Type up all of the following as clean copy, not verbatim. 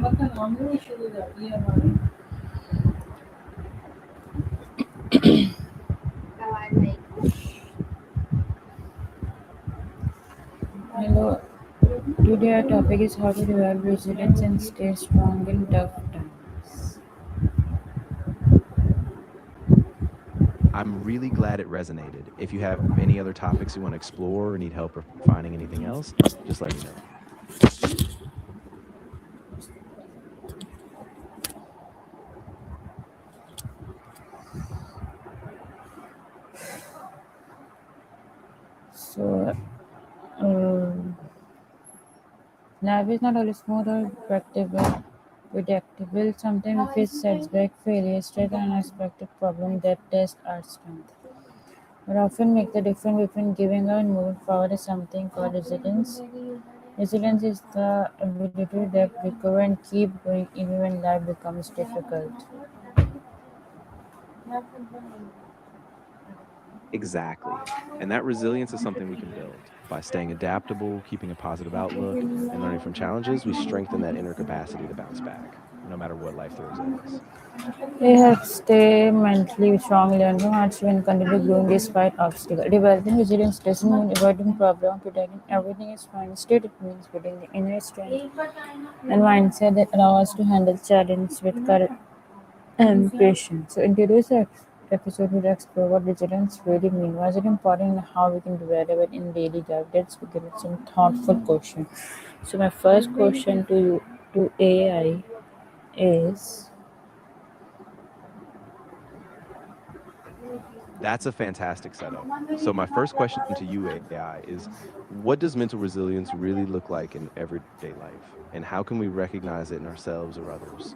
Hello, today our topic is how to develop resilience and stay strong in tough times. I'm really glad it resonated. If you have any other topics you want to explore or need help refining anything else, just let me know. So, uh, life is not always smooth or predictable. Sometimes we face setbacks, failures, stress, and unexpected problems that test our strength. But often make the difference between giving up and moving forward is something called resilience. Resilience is the ability to recover and keep going even when life becomes difficult. Exactly. And that resilience is something we can build. By staying adaptable, keeping a positive outlook, and learning from challenges, we strengthen that inner capacity to bounce back, no matter what life throws at us. It helps stay mentally strong, learn from hardship, and continue growing despite obstacles. Developing resilience doesn't mean avoiding problems, pretending everything is fine. Instead, it means building the inner strength and mindset that allow us to handle challenges with courage and patience. So, in today's episode, we'll explore what resilience really means, why is it important, and how we can develop it in daily life. Let's begin with some thoughtful questions. So, my first question to you, to AI, is. That's a fantastic setup. So, my first question to you, AI, is what does mental resilience really look like in everyday life? And how can we recognize it in ourselves or others?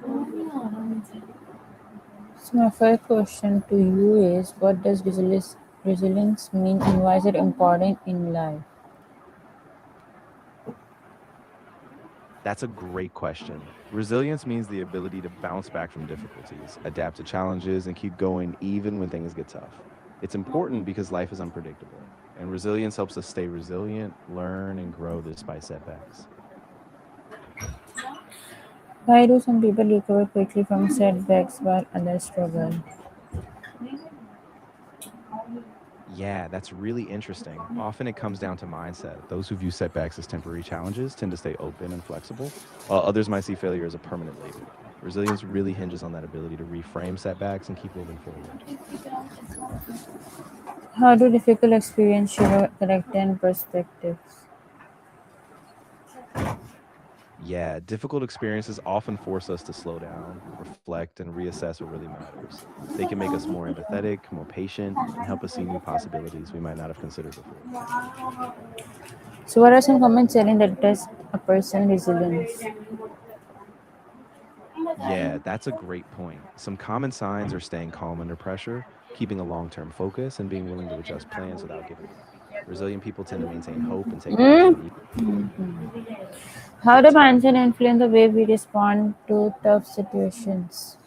So my first question to you is, what does resilience mean and why is it important in life? That's a great question. Resilience means the ability to bounce back from difficulties, adapt to challenges, and keep going even when things get tough. It's important because life is unpredictable, and resilience helps us stay resilient, learn, and grow despite setbacks. Why do some people recover quickly from setbacks while others struggle? Yeah, that's really interesting. Often it comes down to mindset. Those who view setbacks as temporary challenges tend to stay open and flexible, while others might see failure as a permanent label. Resilience really hinges on that ability to reframe setbacks and keep moving forward. How do difficult experiences shape our character and perspectives? Yeah, difficult experiences often force us to slow down, reflect, and reassess what really matters. They can make us more empathetic, more patient, and help us see new possibilities we might not have considered before. So what are some common challenges that test a person's resilience? Yeah, that's a great point. Some common signs are staying calm under pressure, keeping a long term focus, and being willing to adjust plans without giving up. Resilient people tend to maintain hope and take action even How when do it's hard. mindset influence the way we respond to tough situations?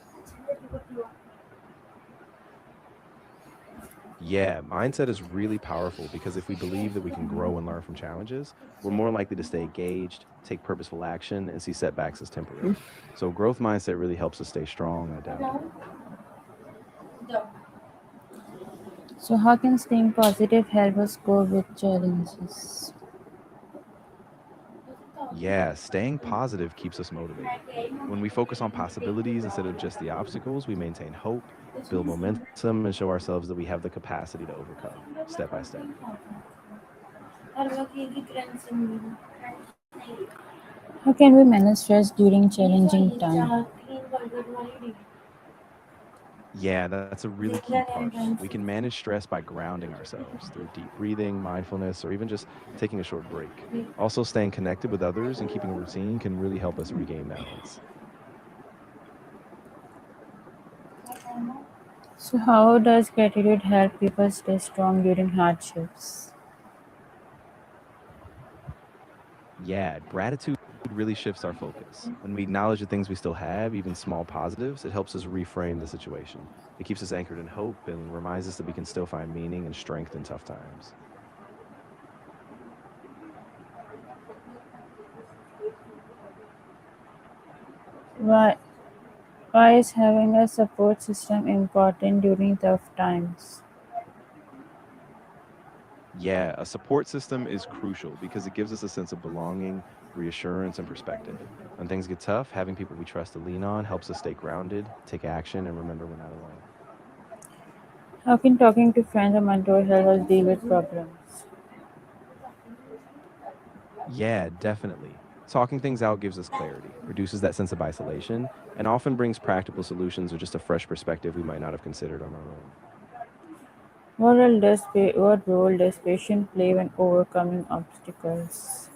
Yeah, mindset is really powerful because if we believe that we can grow and learn from challenges, we're more likely to stay engaged, take purposeful action, and see setbacks as temporary. So, growth mindset really helps us stay strong and adaptable. So how can staying positive help us cope with challenges? Yeah, staying positive keeps us motivated. When we focus on possibilities instead of just the obstacles, we maintain hope, build momentum, and show ourselves that we have the capacity to overcome step by step. How can we manage stress during challenging time? Yeah, that's a really key part. We can manage stress by grounding ourselves through deep breathing, mindfulness, or even just taking a short break. Also, staying connected with others and keeping a routine can really help us regain balance. So how does gratitude help people stay strong during hardships? Yeah, gratitude really shifts our focus. When we acknowledge the things we still have, even small positives, it helps us reframe the situation. It keeps us anchored in hope and reminds us that we can still find meaning and strength in tough times. Why, why is having a support system important during tough times? Yeah, a support system is crucial because it gives us a sense of belonging, reassurance, and perspective. When things get tough, having people we trust to lean on helps us stay grounded, take action, and remember we're not alone. How can talking to friends or mentors help us deal with problems? Yeah, definitely. Talking things out gives us clarity, reduces that sense of isolation, and often brings practical solutions or just a fresh perspective we might not have considered on our own. What role does patience play when overcoming obstacles?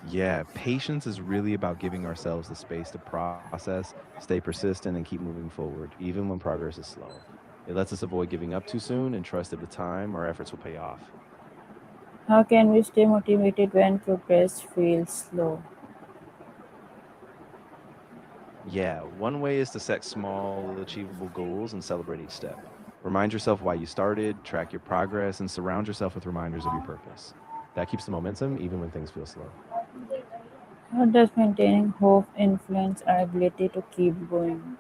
Yeah, patience is really about giving ourselves the space to process, stay persistent, and keep moving forward, even when progress is slow. It lets us avoid giving up too soon and trust that with time, our efforts will pay off. How can we stay motivated when progress feels slow? Yeah, one way is to set small, achievable goals and celebrate each step. Remind yourself why you started, track your progress, and surround yourself with reminders of your purpose. That keeps the momentum even when things feel slow. How does maintaining hope influence our ability to keep going?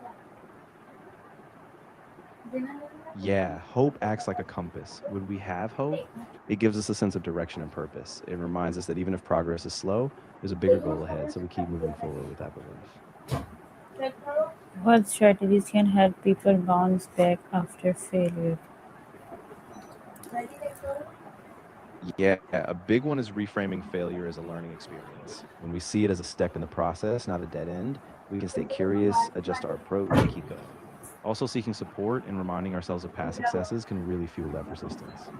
Yeah, hope acts like a compass. When we have hope, it gives us a sense of direction and purpose. It reminds us that even if progress is slow, there's a bigger goal ahead, so we keep moving forward with that belief. What strategies can help people bounce back after failure? Yeah, a big one is reframing failure as a learning experience. When we see it as a step in the process, not a dead end, we can stay curious, adjust our approach, and keep going. Also, seeking support and reminding ourselves of past successes can really fuel that persistence.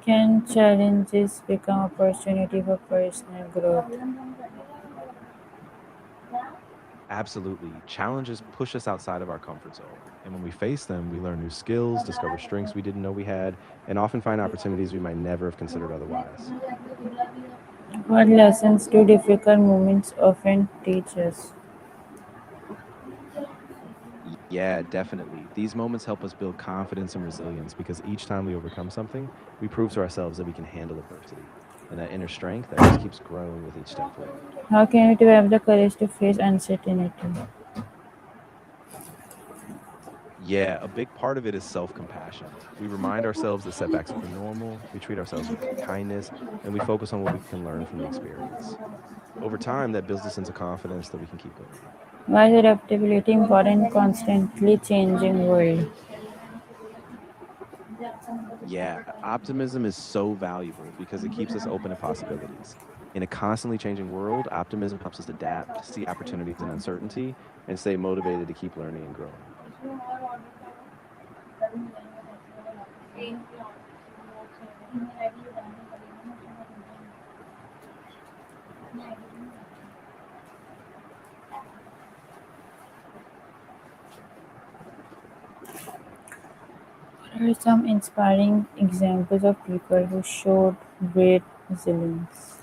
Can challenges become opportunity for personal growth? Absolutely. Challenges push us outside of our comfort zone. And when we face them, we learn new skills, discover strengths we didn't know we had, and often find opportunities we might never have considered otherwise. What lessons do difficult moments often teach us? Yeah, definitely. These moments help us build confidence and resilience because each time we overcome something, we prove to ourselves that we can handle adversity. And that inner strength that just keeps growing with each step forward. How can we develop the courage to face uncertainty? Yeah, a big part of it is self compassion. We remind ourselves that setbacks are normal, we treat ourselves with kindness, and we focus on what we can learn from the experience. Over time, that builds a sense of confidence that we can keep going. Why is adaptability important in constantly changing world? Yeah, optimism is so valuable because it keeps us open to possibilities. In a constantly changing world, optimism helps us adapt, see opportunities in uncertainty, and stay motivated to keep learning and growing. What are some inspiring examples of people who showed great resilience?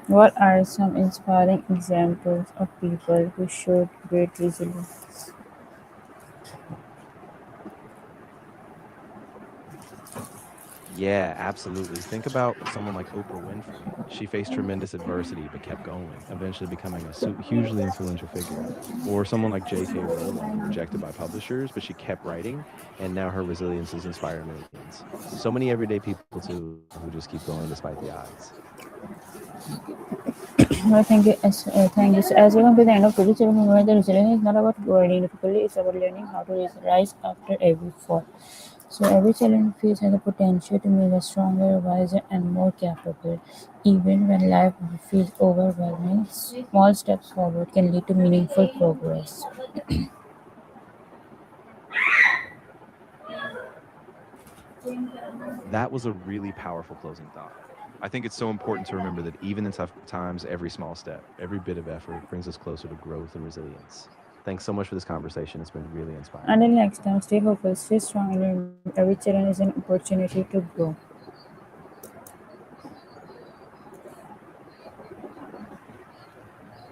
What are some inspiring examples of people who showed great resilience? Yeah, absolutely. Think about someone like Oprah Winfrey. She faced tremendous adversity but kept going, eventually becoming a hugely influential figure. Or someone like J.K. Rowling, rejected by publishers, but she kept writing, and now her resilience has inspired millions. So many everyday people, too, who just keep going despite the odds. Well, thank you. Thank you. So as we come to the end of today's episode, remember that resilience is not about avoiding difficulty; it's about learning how to rise after every fall. So every challenge we face has the potential to make us stronger, wiser, and more capable. Even when life feels overwhelming, small steps forward can lead to meaningful progress. That was a really powerful closing thought. I think it's so important to remember that even in tough times, every small step, every bit of effort brings us closer to growth and resilience. Thanks so much for this conversation. It's been really inspiring. Until next time, stay focused, stay strong, and remember every challenge is an opportunity to grow.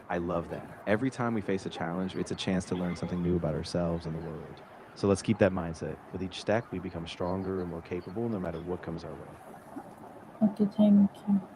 I love that. Every time we face a challenge, it's a chance to learn something new about ourselves and the world. So let's keep that mindset. With each stack, we become stronger and more capable no matter what comes our way. Okay, thank you.